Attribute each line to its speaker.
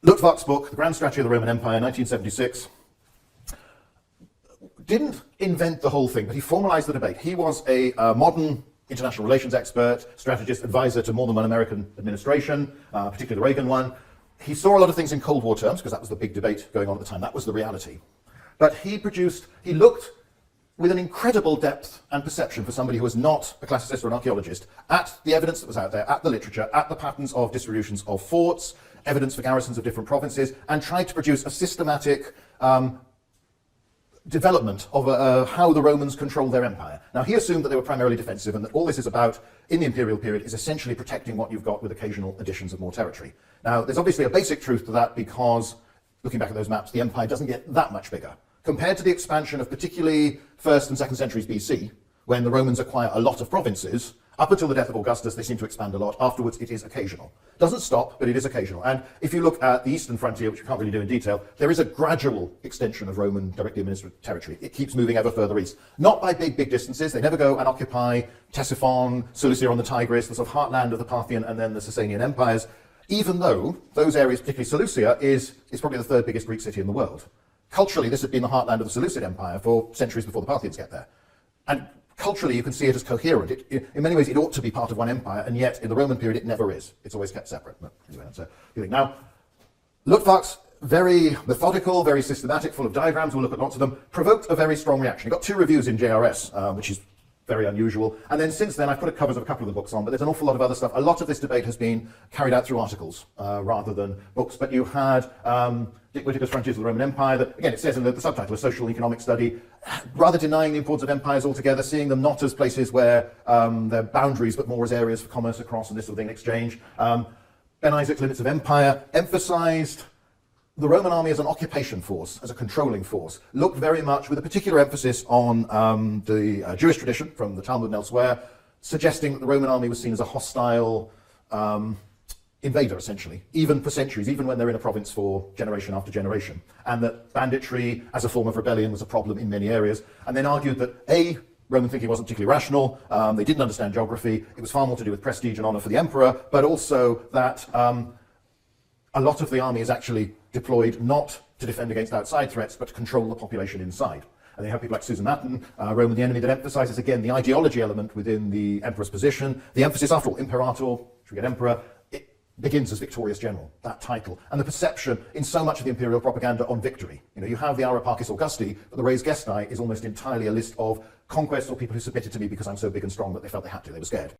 Speaker 1: Luttwak's book, The Grand Strategy of the Roman Empire, 1976, didn't invent the whole thing, but he formalized the debate. He was a modern international relations expert, strategist, advisor to more than one American administration, particularly the Reagan one. He saw a lot of things in Cold War terms, because that was the big debate going on at the time. That was the reality. But he looked with an incredible depth and perception for somebody who was not a classicist or an archaeologist at the evidence that was out there, at the literature, at the patterns of distributions of forts, evidence for garrisons of different provinces, and tried to produce a systematic development of how the Romans controlled their empire. Now, he assumed that they were primarily defensive and that all this is about, in the imperial period, is essentially protecting what you've got with occasional additions of more territory. Now, there's obviously a basic truth to that because, looking back at those maps, the empire doesn't get that much bigger. Compared to the expansion of particularly 1st and 2nd centuries BC, when the Romans acquire a lot of provinces, up until the death of Augustus, they seem to expand a lot. Afterwards, it is occasional. Doesn't stop, but it is occasional. And if you look at the eastern frontier, which you can't really do in detail, there is a gradual extension of Roman directly administered territory. It keeps moving ever further east. Not by big distances. They never go and occupy Ctesiphon, Cilicia on the Tigris, the sort of heartland of the Parthian and then the Sasanian empires, even though those areas, particularly Seleucia, is probably the 3rd biggest Greek city in the world. Culturally, this had been the heartland of the Seleucid Empire for centuries before the Parthians get there. And culturally, you can see it as coherent. In many ways, it ought to be part of one empire, and yet, in the Roman period, it never is. It's always kept separate. But anyway, that's a good thing. Now, Luttwak's very methodical, very systematic, full of diagrams, we'll look at lots of them, provoked a very strong reaction. He got 2 reviews in JRS, which is very unusual. And then since then, I've put covers of a couple of the books on, but there's an awful lot of other stuff. A lot of this debate has been carried out through articles rather than books. But you had Dick Whittaker's Frontiers of the Roman Empire, that, again, it says in the subtitle, a social and economic study, rather denying the importance of empires altogether, seeing them not as places where they're boundaries, but more as areas for commerce across and this sort of thing, exchange. Ben Isaac, Limits of Empire, emphasized the Roman army as an occupation force, as a controlling force, looked very much with a particular emphasis on the Jewish tradition from the Talmud and elsewhere, suggesting that the Roman army was seen as a hostile invader, essentially, even for centuries, even when they're in a province for generation after generation, and that banditry as a form of rebellion was a problem in many areas, and then argued that Roman thinking wasn't particularly rational, they didn't understand geography, it was far more to do with prestige and honor for the emperor, but also that a lot of the army is actually deployed not to defend against outside threats, but to control the population inside. And they have people like Susan Matten, Rome and the Enemy, that emphasizes, again, the ideology element within the emperor's position. The emphasis, after all, imperator, should we get emperor, it begins as victorious general, that title. And the perception in so much of the imperial propaganda on victory. You know, you have the Aura Parcis Augusti, but the Res Gestae is almost entirely a list of conquests or people who submitted to me because I'm so big and strong that they felt they had to, they were scared.